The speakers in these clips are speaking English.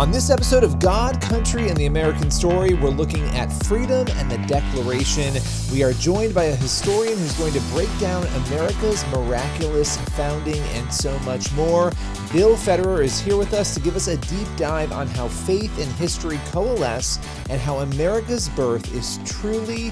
On this episode of God, Country, and the American Story, we're looking at freedom and the Declaration. We are joined by a historian who's going to break down America's miraculous founding and so much more. Bill Federer is here with us to give us a deep dive on how faith and history coalesce and how America's birth is truly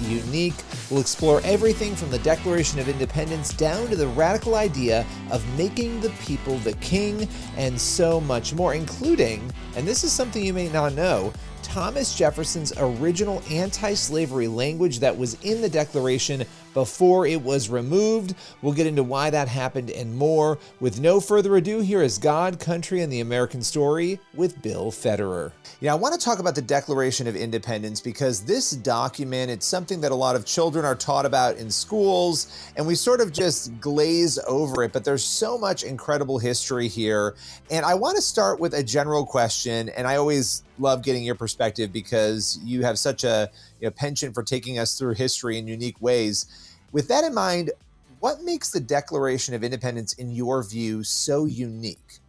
unique. We'll explore everything from the Declaration of Independence down to the radical idea of making the people the king and so much more, including, and this is something you may not know, Thomas Jefferson's original anti-slavery language that was in the Declaration before it was removed. We'll get into why that happened and more. With no further ado, here is God, Country, and the American Story with Bill Federer. I want to talk about the Declaration of Independence because this document, it's something that a lot of children are taught about in schools, and we sort of just glaze over it, but there's so much incredible history here. And I want to start with a general question, and I always love getting your perspective because you have such a penchant for taking us through history in unique ways. With that in mind, what makes the Declaration of Independence, in your view, so unique?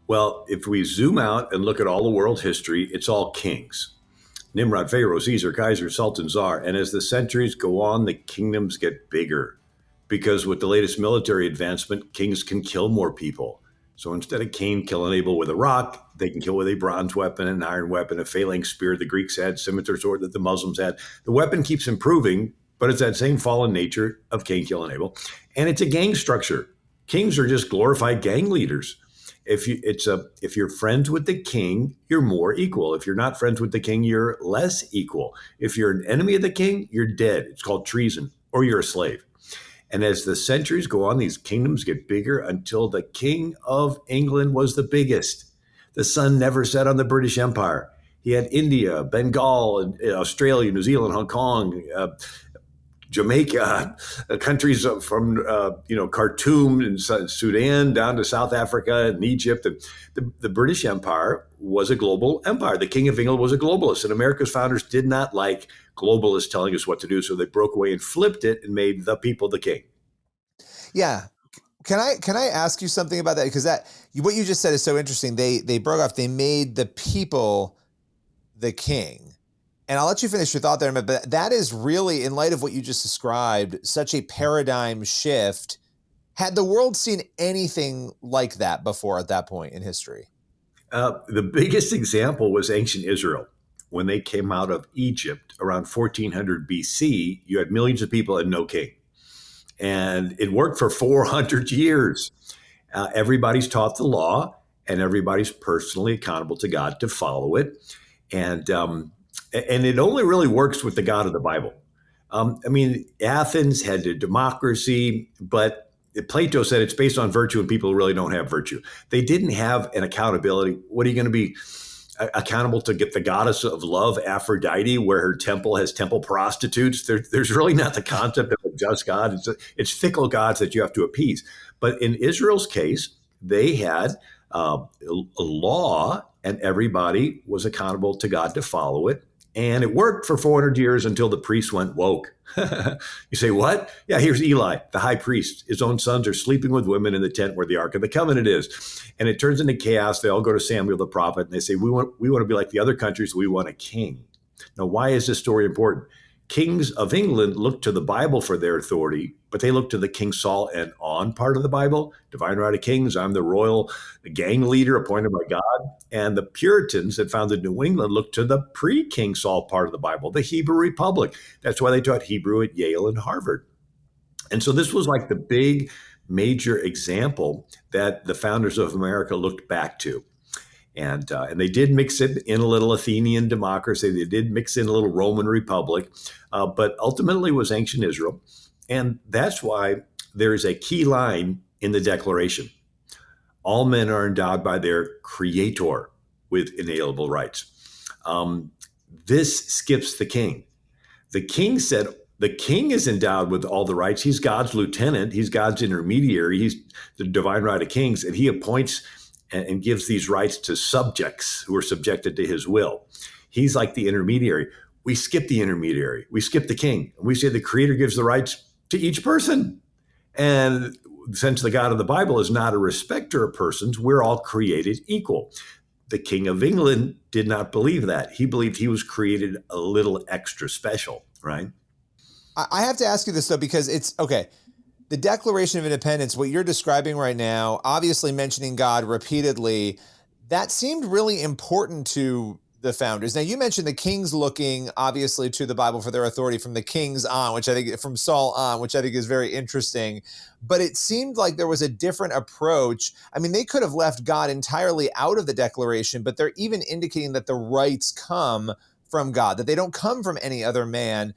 Well, if we zoom out and look at all the world history, it's all kings. Nimrod, Pharaoh, Caesar, Kaiser, Sultan, Tsar. And as the centuries go on, the kingdoms get bigger because with the latest military advancement, kings can kill more people. So instead of Cain killing Abel with a rock, they can kill with a bronze weapon, an iron weapon, a phalanx spear the Greeks had, scimitar sword that the Muslims had. The weapon keeps improving, but it's that same fallen nature of Cain killing Abel. And it's a gang structure. Kings are just glorified gang leaders. If you're friends with the king, you're more equal. If you're not friends with the king, you're less equal. If you're an enemy of the king, you're dead. It's called treason, or you're a slave. And as the centuries go on, these kingdoms get bigger until the King of England was the biggest. The sun never set on the British Empire. He had India, Bengal, and Australia, New Zealand, Hong Kong, Jamaica, countries from Khartoum and Sudan down to South Africa and Egypt. And the British Empire was a global empire. The King of England was a globalist, and America's founders did not like globalists telling us what to do, so they broke away and flipped it and made the people the king. Yeah. Can I ask you something about that? Because what you just said is so interesting. They broke off. They made the people the king. And I'll let you finish your thought there, but that is really, in light of what you just described, such a paradigm shift. Had the world seen anything like that before at that point in history? The biggest example was ancient Israel. When they came out of Egypt around 1400 BC, you had millions of people and no king. And it worked for 400 years. Everybody's taught the law, and everybody's personally accountable to God to follow it. And it only really works with the God of the Bible. Athens had a democracy, but Plato said it's based on virtue and people really don't have virtue. They didn't have an accountability. What are you going to be accountable to get the goddess of love, Aphrodite, where her temple has temple prostitutes? There's really not the concept of a just God. It's fickle gods that you have to appease. But in Israel's case, they had a law and everybody was accountable to God to follow it. And it worked for 400 years until the priests went woke. You say, what? Yeah, here's Eli, the high priest. His own sons are sleeping with women in the tent where the Ark of the Covenant is. And it turns into chaos. They all go to Samuel the prophet and they say, we want to be like the other countries. We want a king. Now, why is this story important? Kings of England looked to the Bible for their authority, but they looked to the King Saul and On part of the Bible. Divine right of kings, I'm the royal gang leader appointed by God. And the Puritans that founded New England looked to the pre-King Saul part of the Bible, the Hebrew Republic. That's why they taught Hebrew at Yale and Harvard. And so this was like the big major example that the founders of America looked back to. And they did mix it in a little Athenian democracy. They did mix in a little Roman Republic, but ultimately it was ancient Israel. And that's why there is a key line in the Declaration. All men are endowed by their creator with inalienable rights. This skips the king. The king said the king is endowed with all the rights. He's God's lieutenant. He's God's intermediary. He's the divine right of kings, and he appoints and gives these rights to subjects who are subjected to his will. He's like the intermediary. We skip the intermediary. We skip the king. And we say the creator gives the rights to each person. And since the God of the Bible is not a respecter of persons, we're all created equal. the King of England did not believe that. He believed he was created a little extra special, right? I have to ask you this, though, because it's okay. The Declaration of Independence, what you're describing right now, obviously mentioning God repeatedly, that seemed really important to the founders. Now, you mentioned the kings looking obviously to the Bible for their authority from the kings on, which I think from Saul on, which I think is very interesting. But it seemed like there was a different approach. I mean, they could have left God entirely out of the Declaration, but they're even indicating that the rights come from God, that they don't come from any other man.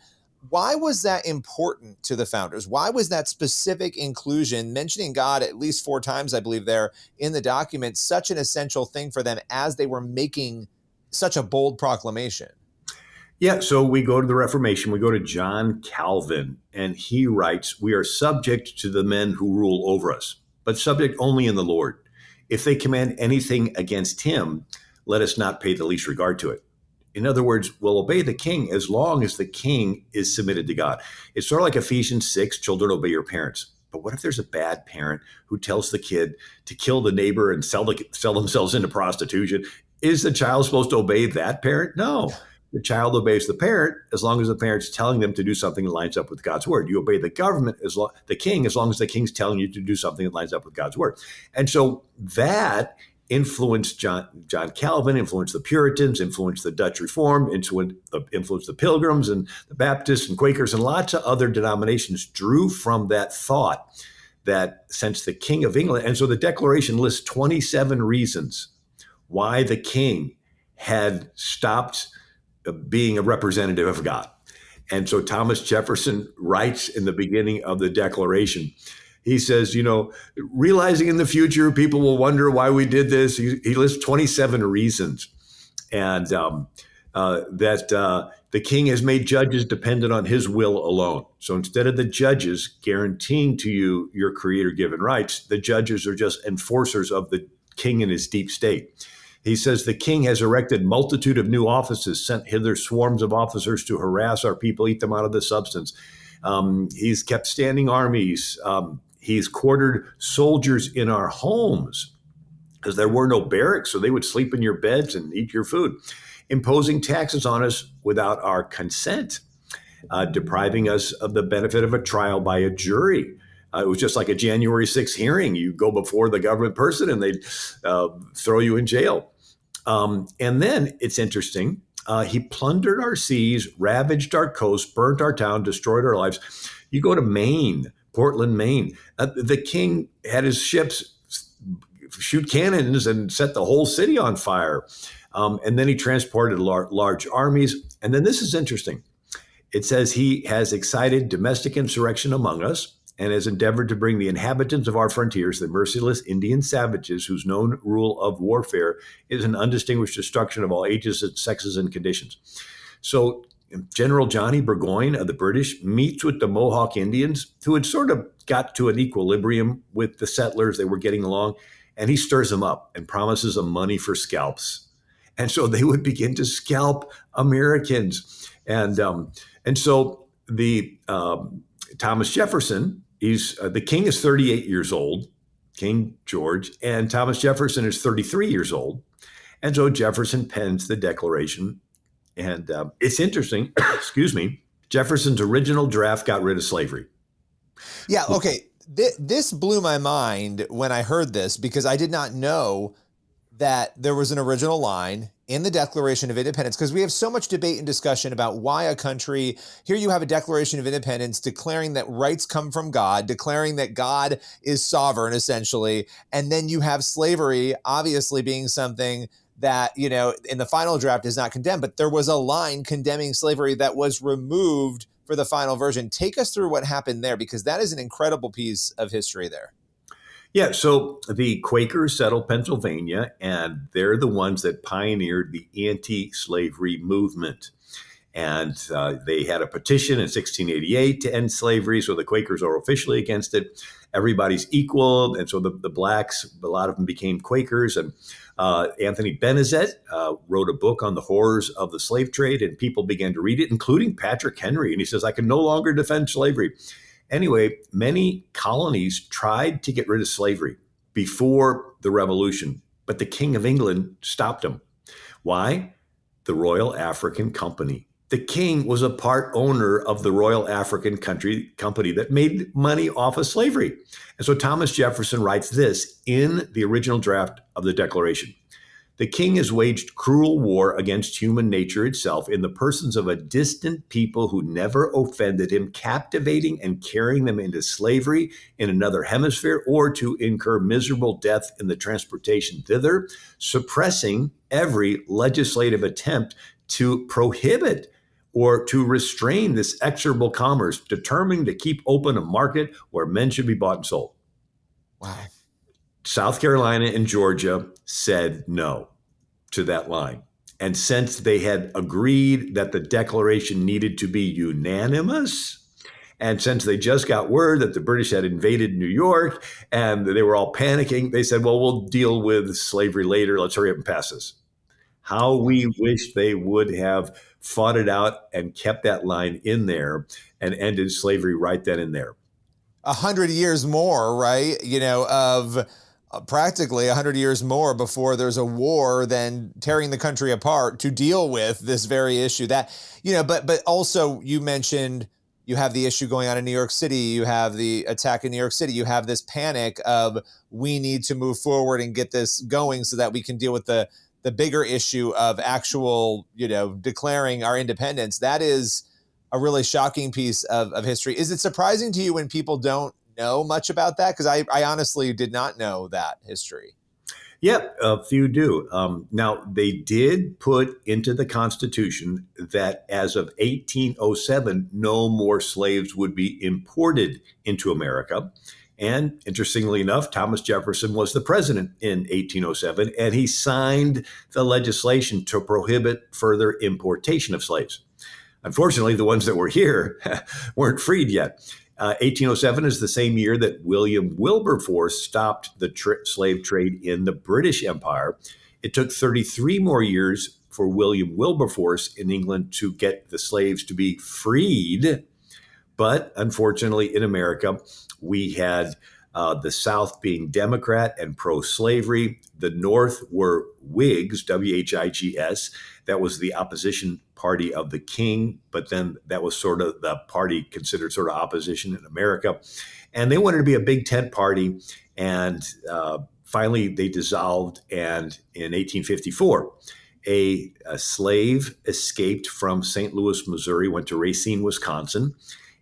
Why was that important to the founders? Why was that specific inclusion, mentioning God at least 4 times, I believe, there in the document, such an essential thing for them as they were making such a bold proclamation? Yeah, so we go to the Reformation, we go to John Calvin, and he writes, "We are subject to the men who rule over us, but subject only in the Lord. If they command anything against him, let us not pay the least regard to it." In other words, we'll obey the king as long as the king is submitted to God. It's sort of like Ephesians 6, children obey your parents. But what if there's a bad parent who tells the kid to kill the neighbor and sell themselves into prostitution? Is the child supposed to obey that parent? No. The child obeys the parent as long as the parent's telling them to do something that lines up with God's word. You obey the government, the king, as long as the king's telling you to do something that lines up with God's word. And so that influenced John Calvin, influenced the Puritans, influenced the Dutch Reformed, influenced the Pilgrims and the Baptists and Quakers, and lots of other denominations drew from that thought that since the King of England, and so the Declaration lists 27 reasons why the king had stopped being a representative of God. And so Thomas Jefferson writes in the beginning of the Declaration, he says, realizing in the future people will wonder why we did this. He lists 27 reasons. And that the king has made judges dependent on his will alone. So instead of the judges guaranteeing to you your creator-given rights, the judges are just enforcers of the king and his deep state. He says the king has erected multitude of new offices, sent hither swarms of officers to harass our people, eat them out of the substance. He's kept standing armies. He's quartered soldiers in our homes because there were no barracks, so they would sleep in your beds and eat your food, imposing taxes on us without our consent, depriving us of the benefit of a trial by a jury. It was just like a January 6th hearing. You go before the government person and they'd throw you in jail. And then it's interesting. He plundered our seas, ravaged our coast, burnt our town, destroyed our lives. You go to Maine, Portland, Maine. The king had his ships shoot cannons and set the whole city on fire. And then he transported large armies. And then this is interesting. It says he has excited domestic insurrection among us and has endeavored to bring the inhabitants of our frontiers, the merciless Indian savages whose known rule of warfare is an undistinguished destruction of all ages and sexes and conditions. So General Johnny Burgoyne of the British meets with the Mohawk Indians, who had sort of got to an equilibrium with the settlers. They were getting along, and he stirs them up and promises them money for scalps. And so they would begin to scalp Americans. And so the Thomas Jefferson, the king is 38 years old, King George, and Thomas Jefferson is 33 years old. And so Jefferson pens the Declaration. And it's interesting, excuse me, Jefferson's original draft got rid of slavery. Yeah, okay. This blew my mind when I heard this because I did not know that there was an original line in the Declaration of Independence, because we have so much debate and discussion about why a country, here you have a Declaration of Independence declaring that rights come from God, declaring that God is sovereign, essentially, and then you have slavery obviously being something that, in the final draft is not condemned, but there was a line condemning slavery that was removed for the final version. Take us through what happened there, because that is an incredible piece of history there. Yeah, so the Quakers settled Pennsylvania, and they're the ones that pioneered the anti-slavery movement. And they had a petition in 1688 to end slavery, so the Quakers are officially against it. Everybody's equal, and so the blacks, a lot of them became Quakers. And Anthony Benezet wrote a book on the horrors of the slave trade, and people began to read it, including Patrick Henry. And he says, I can no longer defend slavery. Anyway, many colonies tried to get rid of slavery before the Revolution, but the King of England stopped him. Why? The Royal African Company. The king was a part owner of the Royal African Company that made money off of slavery. And so Thomas Jefferson writes this in the original draft of the Declaration. The king has waged cruel war against human nature itself in the persons of a distant people who never offended him, captivating and carrying them into slavery in another hemisphere, or to incur miserable death in the transportation thither, suppressing every legislative attempt to prohibit or to restrain this execrable commerce, determined to keep open a market where men should be bought and sold. Wow. South Carolina and Georgia said no to that line. And since they had agreed that the declaration needed to be unanimous, and since they just got word that the British had invaded New York and they were all panicking, they said, well, we'll deal with slavery later. Let's hurry up and pass this. How we wish they would have fought it out and kept that line in there and ended slavery right then and there. 100 years more, right? Of practically 100 years more before there's a war than tearing the country apart to deal with this very issue. But also you mentioned you have the issue going on in New York City. You have the attack in New York City. You have this panic of we need to move forward and get this going so that we can deal with the bigger issue of actual, declaring our independence. That is a really shocking piece of history. Is it surprising to you when people don't know much about that? Because I honestly did not know that history. Yeah, a few do. Now, they did put into the Constitution that as of 1807, no more slaves would be imported into America. And interestingly enough, Thomas Jefferson was the president in 1807, and he signed the legislation to prohibit further importation of slaves. Unfortunately, the ones that were here weren't freed yet. 1807 is the same year that William Wilberforce stopped the slave trade in the British Empire. It took 33 more years for William Wilberforce in England to get the slaves to be freed. But unfortunately, in America, we had the South being Democrat and pro-slavery. The North were Whigs, W-H-I-G-S. That was the opposition party of the king, but then that was sort of the party considered sort of opposition in America. And they wanted to be a big tent party. And finally, they dissolved. And in 1854, a slave escaped from St. Louis, Missouri, went to Racine, Wisconsin.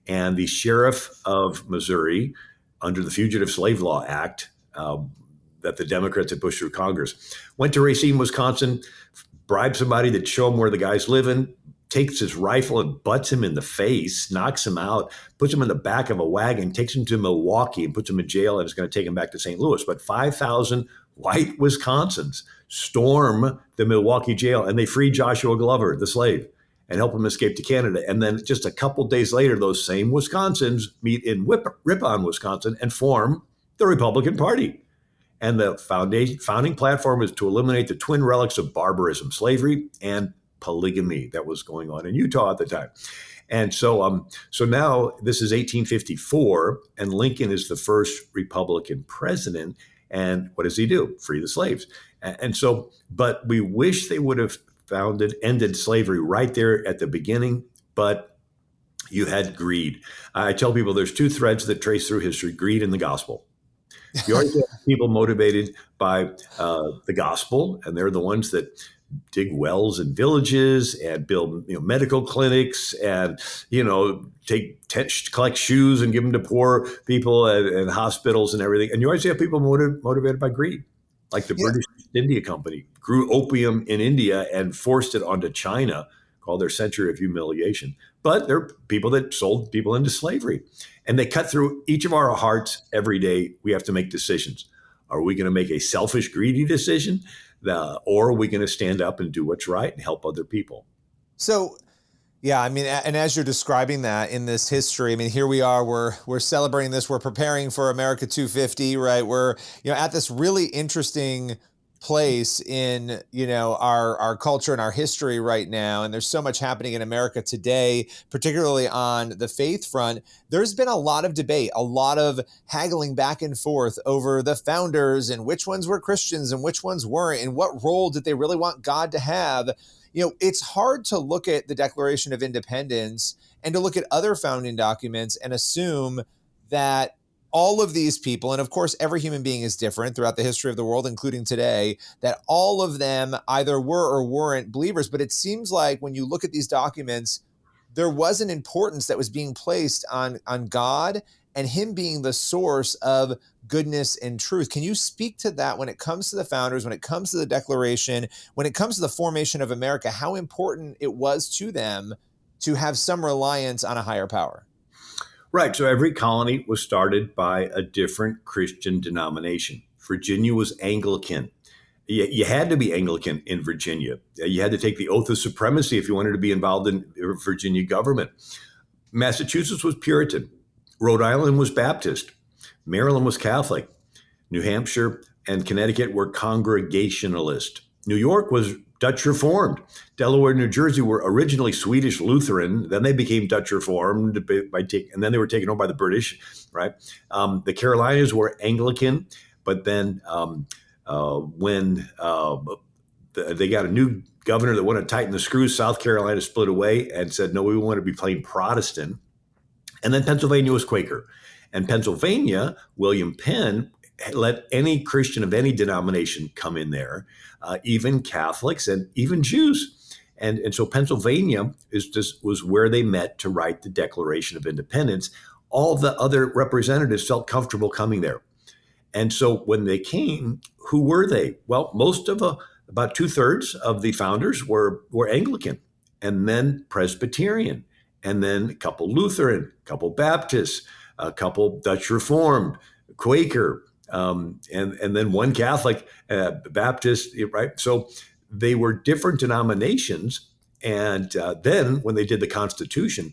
And the sheriff of Missouri, under the Fugitive Slave Law Act that the Democrats had pushed through Congress, went to Racine, Wisconsin, bribed somebody to show him where the guy's living, takes his rifle and butts him in the face, knocks him out, puts him in the back of a wagon, takes him to Milwaukee and puts him in jail, and is going to take him back to St. Louis. But 5,000 white Wisconsins storm the Milwaukee jail, and they free Joshua Glover, the slave, and help him escape to Canada. And then just a couple days later, those same Wisconsins meet in Ripon, Wisconsin, and form the Republican Party. And the founding platform is to eliminate the twin relics of barbarism, slavery and polygamy that was going on in Utah at the time. And so now this is 1854, and Lincoln is the first Republican president. And what does he do? Free the slaves. And so, but we wish they would have ended slavery right there at the beginning, but you had greed. I tell people there's two threads that trace through history: greed and the gospel. You always have people motivated by the gospel, and they're the ones that dig wells in villages and build medical clinics and collect shoes and give them to poor people and hospitals and everything. And you always have people motivated by greed, like the British India Company grew opium in India and forced it onto China, called their Century of Humiliation. But they're people that sold people into slavery. And they cut through each of our hearts every day. We have to make decisions. Are we going to make a selfish, greedy decision? Or are we going to stand up and do what's right and help other people? So, yeah, I mean, and as you're describing that in this history, I mean, here we are, we're celebrating this. We're preparing for America 250, right? We're, at this really interesting place in, our culture and our history right now, and there's so much happening in America today, particularly on the faith front. There's been a lot of debate, a lot of haggling back and forth over the founders and which ones were Christians and which ones weren't, and what role did they really want God to have. It's hard to look at the Declaration of Independence and to look at other founding documents and assume that all of these people, and of course, every human being is different throughout the history of the world, including today, that all of them either were or weren't believers. But it seems like when you look at these documents, there was an importance that was being placed on God and him being the source of goodness and truth. Can you speak to that when it comes to the founders, when it comes to the Declaration, when it comes to the formation of America, how important it was to them to have some reliance on a higher power? Right. So every colony was started by a different Christian denomination. Virginia was Anglican. You had to be Anglican in Virginia. You had to take the oath of supremacy if you wanted to be involved in Virginia government. Massachusetts was Puritan. Rhode Island was Baptist. Maryland was Catholic. New Hampshire and Connecticut were Congregationalist. New York was Dutch Reformed. Delaware and New Jersey were originally Swedish Lutheran. Then they became Dutch Reformed, and then they were taken over by the British, right? The Carolinas were Anglican, but then when they got a new governor that wanted to tighten the screws, South Carolina split away and said, no, we want to be plain Protestant. And then Pennsylvania was Quaker. And Pennsylvania, William Penn let any Christian of any denomination come in there, even Catholics and even Jews. And so Pennsylvania was where they met to write the Declaration of Independence. All the other representatives felt comfortable coming there. And so when they came, who were they? Well, about 2/3 of the founders were Anglican, and then Presbyterian, and then a couple Lutheran, a couple Baptists, a couple Dutch Reformed, Quaker, and then one Catholic, Baptist, right? So they were different denominations. And then when they did the Constitution,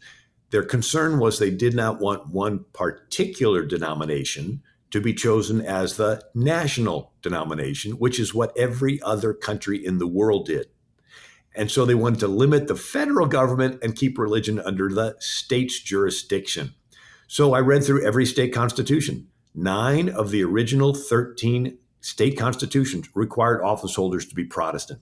their concern was they did not want one particular denomination to be chosen as the national denomination, which is what every other country in the world did. And so they wanted to limit the federal government and keep religion under the state's jurisdiction. So I read through every state constitution. 9 of the original 13 state constitutions required office holders to be Protestant.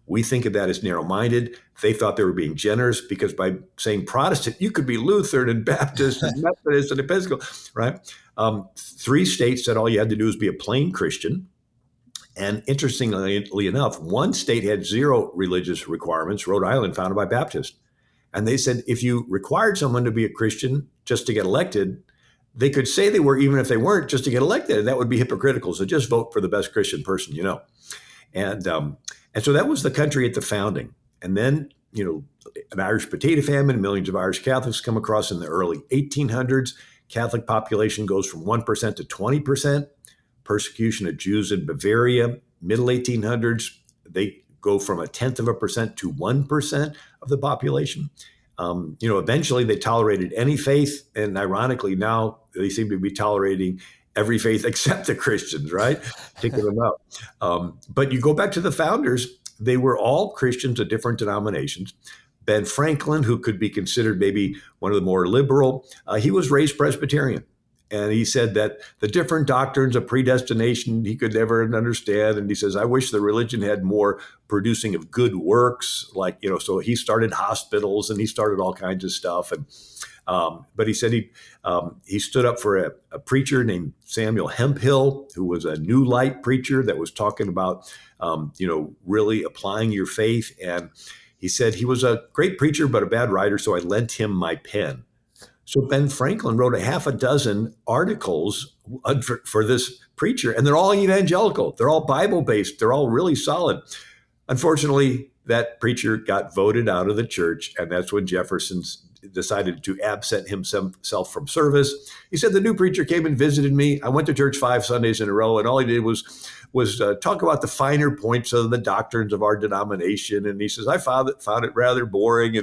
We think of that as narrow-minded. They thought they were being generous because by saying Protestant, you could be Lutheran and Baptist and Methodist and Episcopal, right? 3 states said all you had to do was be a plain Christian. And interestingly enough, 1 state had 0 religious requirements, Rhode Island, founded by Baptists. And they said if you required someone to be a Christian just to get elected, they could say they were even if they weren't just to get elected, and that would be hypocritical. So just vote for the best Christian person you know. And so that was the country at the founding. And then, an Irish potato famine, millions of Irish Catholics come across in the early 1800s. Catholic population goes from 1% to 20%. Persecution of Jews in Bavaria, middle 1800s, they go from 0.1% to 1% of the population. Eventually they tolerated any faith, and ironically now they seem to be tolerating every faith except the Christians, right? Taking them out. But you go back to the founders, they were all Christians of different denominations. Ben Franklin, who could be considered maybe one of the more liberal, he was raised Presbyterian. And he said that the different doctrines of predestination he could never understand. And he says, I wish the religion had more producing of good works. So he started hospitals and he started all kinds of stuff. And but he said he stood up for a preacher named Samuel Hemphill, who was a New Light preacher that was talking about, really applying your faith. And he said he was a great preacher, but a bad writer. So I lent him my pen. So Ben Franklin wrote a half a dozen articles for this preacher, and they're all evangelical. They're all Bible-based. They're all really solid. Unfortunately, that preacher got voted out of the church, and that's when Jefferson decided to absent himself from service. He said, the new preacher came and visited me. I went to church 5 Sundays in a row, and all he did was talk about the finer points of the doctrines of our denomination. And he says, I found it rather boring.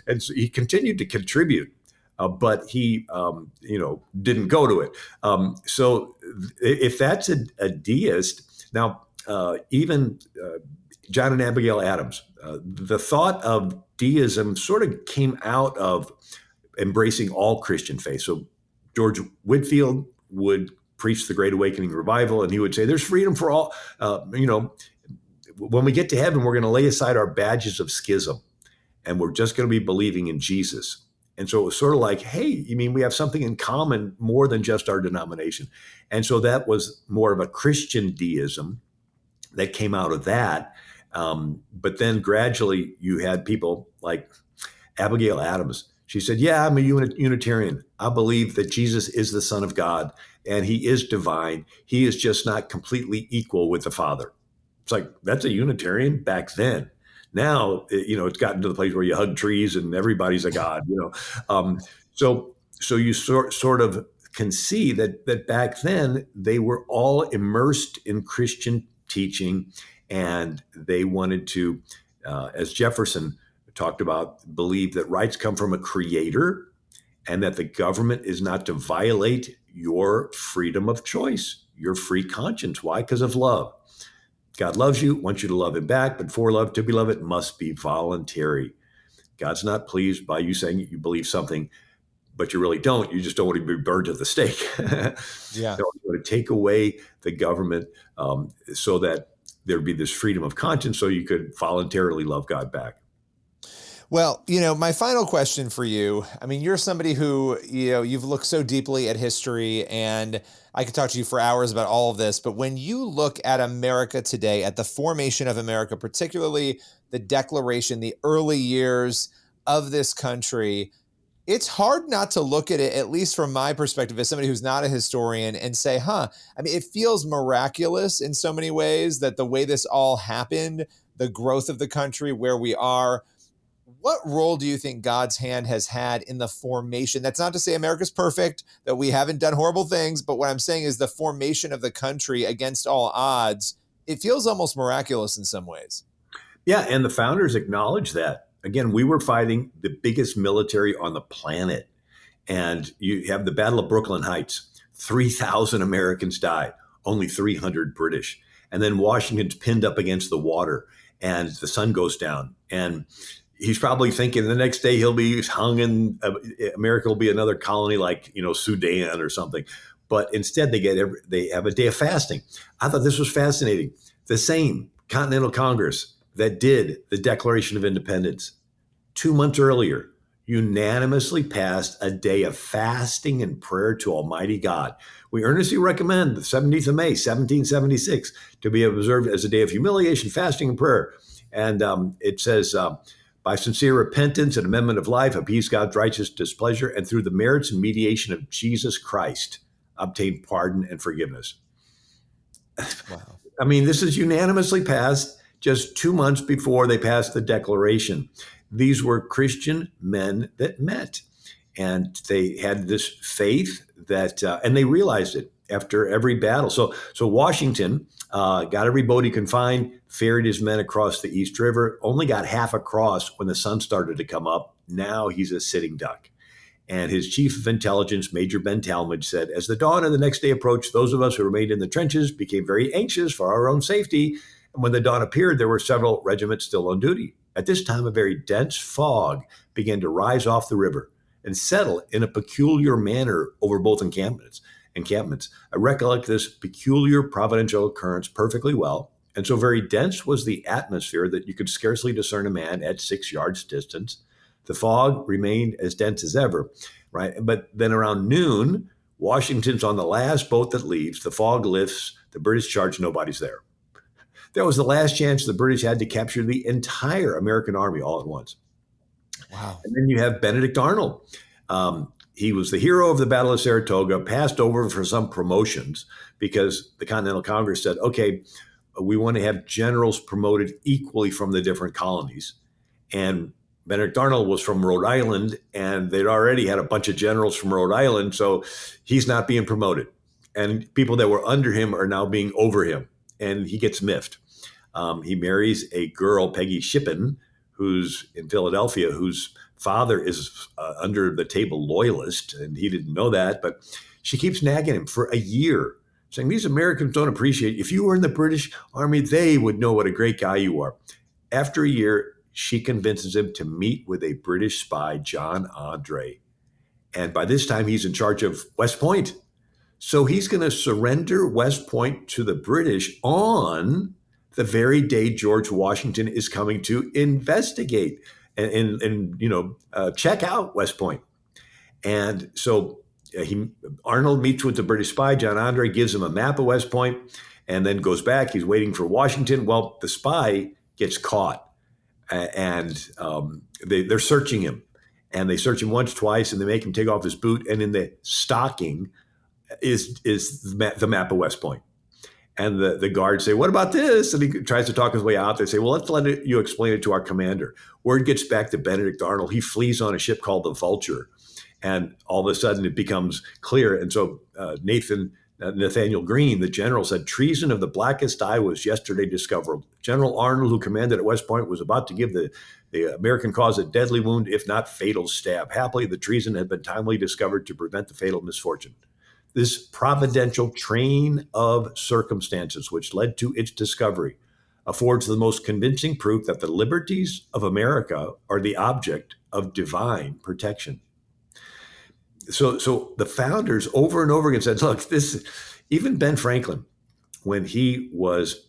And so he continued to contribute. But he, didn't go to it. So if that's a deist, now even John and Abigail Adams. The thought of deism sort of came out of embracing all Christian faith. So George Whitefield would preach the Great Awakening revival, and he would say, "There's freedom for all. When we get to heaven, we're going to lay aside our badges of schism, and we're just going to be believing in Jesus." And so it was sort of like, hey, you mean we have something in common more than just our denomination? And so that was more of a Christian deism that came out of that. But then gradually you had people like Abigail Adams. She said, yeah, I'm a Unitarian. I believe that Jesus is the Son of God and he is divine. He is just not completely equal with the Father. It's like, that's a Unitarian back then. Now, it's gotten to the place where you hug trees and everybody's a god. So you sort of can see that back then they were all immersed in Christian teaching, and they wanted to, as Jefferson talked about, believe that rights come from a creator and that the government is not to violate your freedom of choice, your free conscience. Why? Because of love. God loves you, wants you to love him back, but for love to be loved, it must be voluntary. God's not pleased by you saying you believe something, but you really don't. You just don't want to be burned at the stake. Yeah. You want to take away the government so that there'd be this freedom of conscience so you could voluntarily love God back. Well, my final question for you, I mean, you're somebody who, you've looked so deeply at history, and I could talk to you for hours about all of this, but when you look at America today, at the formation of America, particularly the Declaration, the early years of this country, it's hard not to look at it, at least from my perspective, as somebody who's not a historian, and say, I mean, it feels miraculous in so many ways that the way this all happened, the growth of the country, where we are. What role do you think God's hand has had in the formation? That's not to say America's perfect, that we haven't done horrible things, but what I'm saying is the formation of the country against all odds, it feels almost miraculous in some ways. Yeah, and the founders acknowledged that. Again, we were fighting the biggest military on the planet. And you have the Battle of Brooklyn Heights. 3,000 Americans died, only 300 British. And then Washington's pinned up against the water and the sun goes down. And he's probably thinking the next day he'll be hung and America will be another colony like, Sudan or something. But instead they have a day of fasting. I thought this was fascinating. The same Continental Congress that did the Declaration of Independence 2 months earlier unanimously passed a day of fasting and prayer to Almighty God. We earnestly recommend the 17th of May, 1776, to be observed as a day of humiliation, fasting, and prayer. And it says, by sincere repentance and amendment of life, appease God's righteous displeasure, and through the merits and mediation of Jesus Christ, obtain pardon and forgiveness. Wow. I mean, this is unanimously passed just 2 months before they passed the Declaration. These were Christian men that met, and they had this faith that, and they realized it after every battle. So Washington got every boat he could find, ferried his men across the East River, only got half across when the sun started to come up. Now he's a sitting duck. And his chief of intelligence, Major Ben Talmadge, said, as the dawn of the next day approached, those of us who remained in the trenches became very anxious for our own safety. And when the dawn appeared, there were several regiments still on duty. At this time, a very dense fog began to rise off the river and settle in a peculiar manner over both encampments. I recollect this peculiar providential occurrence perfectly well. And so very dense was the atmosphere that you could scarcely discern a man at 6 yards distance. The fog remained as dense as ever, right? But then around noon, Washington's on the last boat that leaves. The fog lifts. The British charge. Nobody's there. That was the last chance the British had to capture the entire American army all at once. Wow. And then you have Benedict Arnold. He was the hero of the Battle of Saratoga, passed over for some promotions because the Continental Congress said, okay, we want to have generals promoted equally from the different colonies. And Benedict Arnold was from Rhode Island, and they'd already had a bunch of generals from Rhode Island, so he's not being promoted. And people that were under him are now being over him, and he gets miffed. He marries a girl, Peggy Shippen, who's in Philadelphia, whose father is under the table loyalist, and he didn't know that, but she keeps nagging him for a year. saying these Americans don't appreciate you. If you were in the British Army, they would know what a great guy you are. After a year, she convinces him to meet with a British spy, John Andre. And by this time, he's in charge of West Point. So he's going to surrender West Point to the British on the very day George Washington is coming to investigate and check out West Point. And so Arnold meets with the British spy. John Andre gives him a map of West Point and then goes back. He's waiting for Washington. Well, the spy gets caught and they're searching him. And they search him once, twice, and they make him take off his boot. And in the stocking is the map of West Point. And the guards say, what about this? And he tries to talk his way out. They say, well, let's let you explain it to our commander. Word gets back to Benedict Arnold. He flees on a ship called the Vulture. And all of a sudden it becomes clear. And so Nathaniel Greene, the general, said, treason of the blackest dye was yesterday discovered. General Arnold, who commanded at West Point, was about to give the American cause a deadly wound, if not fatal stab. Happily, the treason had been timely discovered to prevent the fatal misfortune. This providential train of circumstances which led to its discovery affords the most convincing proof that the liberties of America are the object of divine protection. So the founders over and over again said, look, even Ben Franklin, when he was,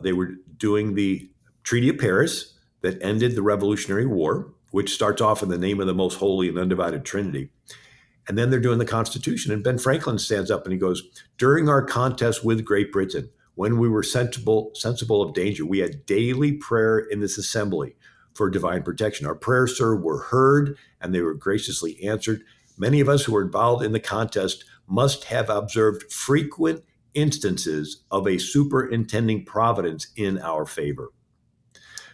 they were doing the Treaty of Paris that ended the Revolutionary War, which starts off in the name of the most holy and undivided Trinity. And then they're doing the Constitution. And Ben Franklin stands up and he goes, during our contest with Great Britain, when we were sensible of danger, we had daily prayer in this assembly for divine protection. Our prayers, sir, were heard and they were graciously answered. Many of us who were involved in the contest must have observed frequent instances of a superintending providence in our favor.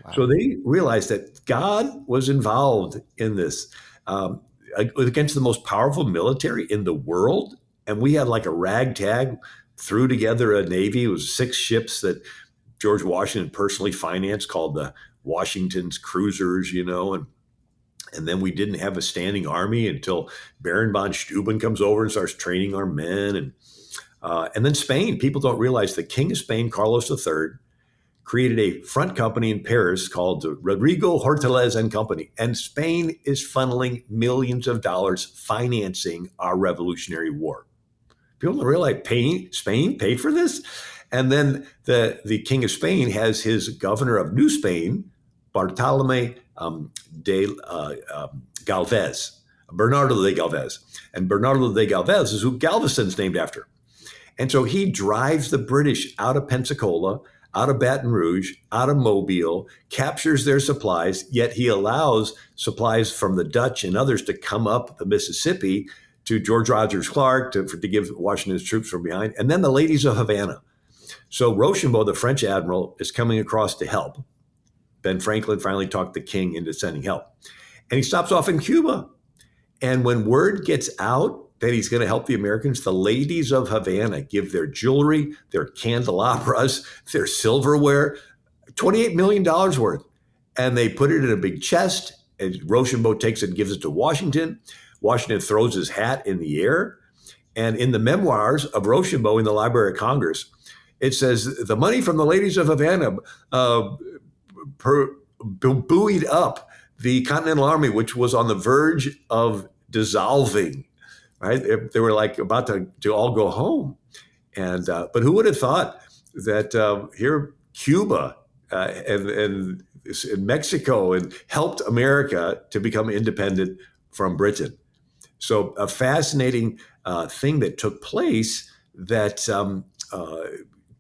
Wow. So they realized that God was involved in this against the most powerful military in the world. And we had like a ragtag, threw together a navy. It was 6 ships that George Washington personally financed called the Washington's cruisers, and then we didn't have a standing army until Baron von Steuben comes over and starts training our men. And then Spain, people don't realize the King of Spain, Carlos III, created a front company in Paris called Rodrigo Hortalez and Company. And Spain is funneling millions of dollars financing our Revolutionary War. People don't realize Spain paid for this. And then the King of Spain has his governor of New Spain, Bartolome de Galvez, Bernardo de Galvez. And Bernardo de Galvez is who Galveston's named after. And so he drives the British out of Pensacola, out of Baton Rouge, out of Mobile, captures their supplies, yet he allows supplies from the Dutch and others to come up the Mississippi to George Rogers Clark to give Washington's troops from behind. And then the ladies of Havana. So Rochambeau, the French admiral, is coming across to help. Ben Franklin finally talked the king into sending help. And he stops off in Cuba. And when word gets out that he's going to help the Americans, the ladies of Havana give their jewelry, their candelabras, their silverware, $28 million worth. And they put it in a big chest. And Rochambeau takes it and gives it to Washington. Washington throws his hat in the air. And in the memoirs of Rochambeau in the Library of Congress, it says the money from the ladies of Havana buoyed up the Continental Army, which was on the verge of dissolving. Right? They were like about to all go home. And but who would have thought that here Cuba and Mexico and helped America to become independent from Britain. So a fascinating thing that took place that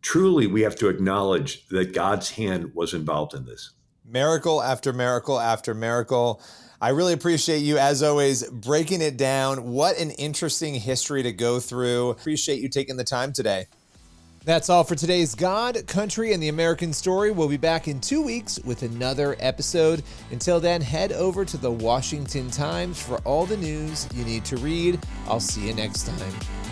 truly we have to acknowledge that God's hand was involved in this. Miracle after miracle after miracle. I really appreciate you, as always, breaking it down. What an interesting history to go through. Appreciate you taking the time today. That's all for today's God, Country, and the American Story. We'll be back in 2 weeks with another episode. Until then, head over to the Washington Times for all the news you need to read. I'll see you next time.